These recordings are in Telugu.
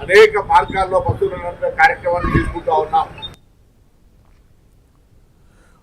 అనేక మార్గాల్లో బస్సులు నడిపే కార్యక్రమాన్ని తీసుకుంటా ఉన్నాం.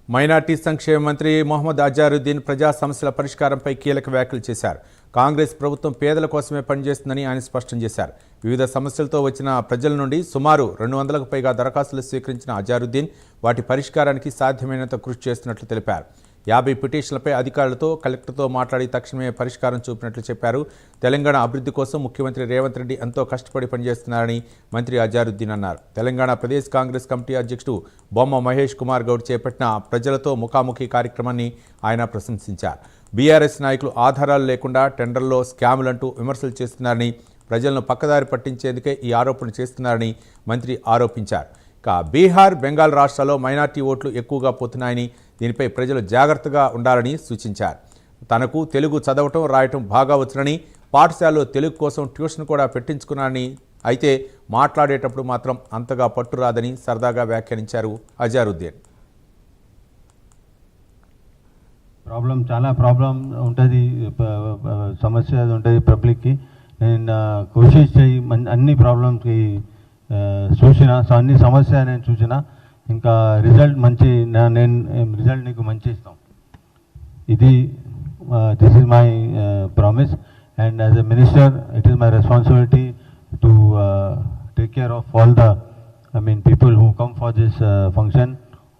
మైనార్టీ సంక్షేమ మంత్రి మొహమ్మద్ అజారుద్దీన్ ప్రజా సమస్యల పరిష్కారంపై కీలక వ్యాఖ్యలు చేశారు. కాంగ్రెస్ ప్రభుత్వం పేదల కోసమే పనిచేస్తుందని ఆయన స్పష్టం చేశారు. వివిధ సమస్యలతో వచ్చిన ప్రజల నుండి సుమారు 200కు పైగా దరఖాస్తులు స్వీకరించిన అజారుద్దీన్ వాటి పరిష్కారానికి సాధ్యమైనంత కృషి చేస్తున్నట్లు తెలిపారు. 50 పిటిషన్లపై అధికారులతో కలెక్టర్తో మాట్లాడి తక్షణమే పరిష్కారం చూపినట్లు చెప్పారు. తెలంగాణ అభివృద్ధి కోసం ముఖ్యమంత్రి రేవంత్ రెడ్డి ఎంతో కష్టపడి పనిచేస్తున్నారని మంత్రి అజారుద్దీన్ అన్నారు. తెలంగాణ ప్రదేశ్ కాంగ్రెస్ కమిటీ అధ్యక్షుడు బొమ్మ మహేష్ కుమార్ గౌడ్ చేపట్టిన ప్రజలతో ముఖాముఖి కార్యక్రమాన్ని ఆయన ప్రశంసించారు. బీఆర్ఎస్ నాయకులు ఆధారాలు లేకుండా టెండర్లో స్కాములంటూ విమర్శలు చేస్తున్నారని, ప్రజలను పక్కదారి పట్టించేందుకే ఈ ఆరోపణ చేస్తున్నారని మంత్రి ఆరోపించారు. ఇక బీహార్, బెంగాల్ రాష్ట్రాల్లో మైనార్టీ ఓట్లు ఎక్కువగా పోతున్నాయని, దీనిపై ప్రజలు జాగ్రత్తగా ఉండాలని సూచించారు. తనకు తెలుగు చదవటం రాయటం బాగా వచ్చునని, పాఠశాలలో తెలుగు కోసం ట్యూషన్ కూడా పెట్టించుకున్నారని, అయితే మాట్లాడేటప్పుడు మాత్రం అంతగా పట్టురాదని సరదాగా వ్యాఖ్యానించారు అజారుద్దీన్. చాలా ప్రాబ్లం ఉంటుంది, సమస్య ఉంటుంది పబ్లిక్కి. నేను కోషిష్ చేయి అన్ని ప్రాబ్లమ్స్కి చూసిన, అన్ని సమస్య నేను చూసిన. ఇంకా రిజల్ట్ మంచి, నేను రిజల్ట్ నీకు మంచి ఇస్తాం. ఇది this is my promise. And as a minister it is my responsibility to take care of all the people who come for this function.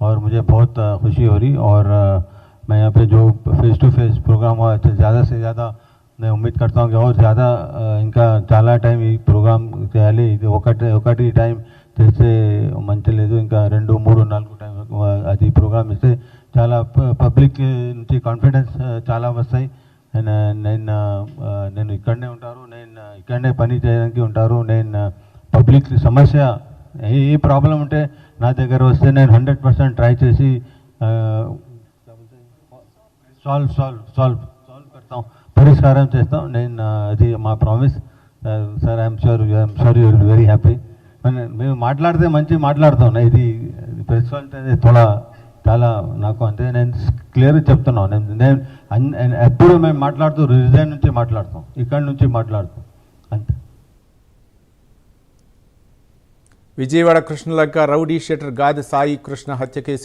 और मुझे बहुत खुशी हो रही. और मैं यहाँ पे जो फेस टू फेस प्रोग्राम हुआ तो ज़्यादा से ज़्यादा मैं उम्मीद करता हूँ कि और ज़्यादा ఇంకా చాలా టైం ఈ ప్రోగ్రామ్ చేయాలి. ఇది ఒకటి టైం చేస్తే మంచి లేదు, ఇంకా 2, 3, 4 టైం అది ప్రోగ్రామ్ ఇస్తే చాలా పబ్లిక్ నుంచి కాన్ఫిడెన్స్ చాలా వస్తాయి. నేను ఇక్కడనే ఉంటారు, నేను ఇక్కడనే పని చేయడానికి ఉంటారు. నేను పబ్లిక్ సమస్య ఏ ప్రాబ్లం ఉంటే నా దగ్గర వస్తే నేను 100% ట్రై చేసి సాల్వ్ करता हूँ, పరిష్కారం చేస్తాం. నేను అది మా promise sir. I'm sure you will very happy. మేము మాట్లాడితే మంచి మాట్లాడతాం. ఇది ప్రెస్ అంటే చాలా నాకు అంటే నేను క్లియర్గా చెప్తున్నాను. నేను ఎప్పుడు మేము మాట్లాడుతూ రిజైన్ నుంచి మాట్లాడతాం, ఇక్కడి నుంచి మాట్లాడతాం అంతే. విజయవాడ కృష్ణలంక రౌడీ షీటర్ గాది సాయి కృష్ణ హత్య కేసు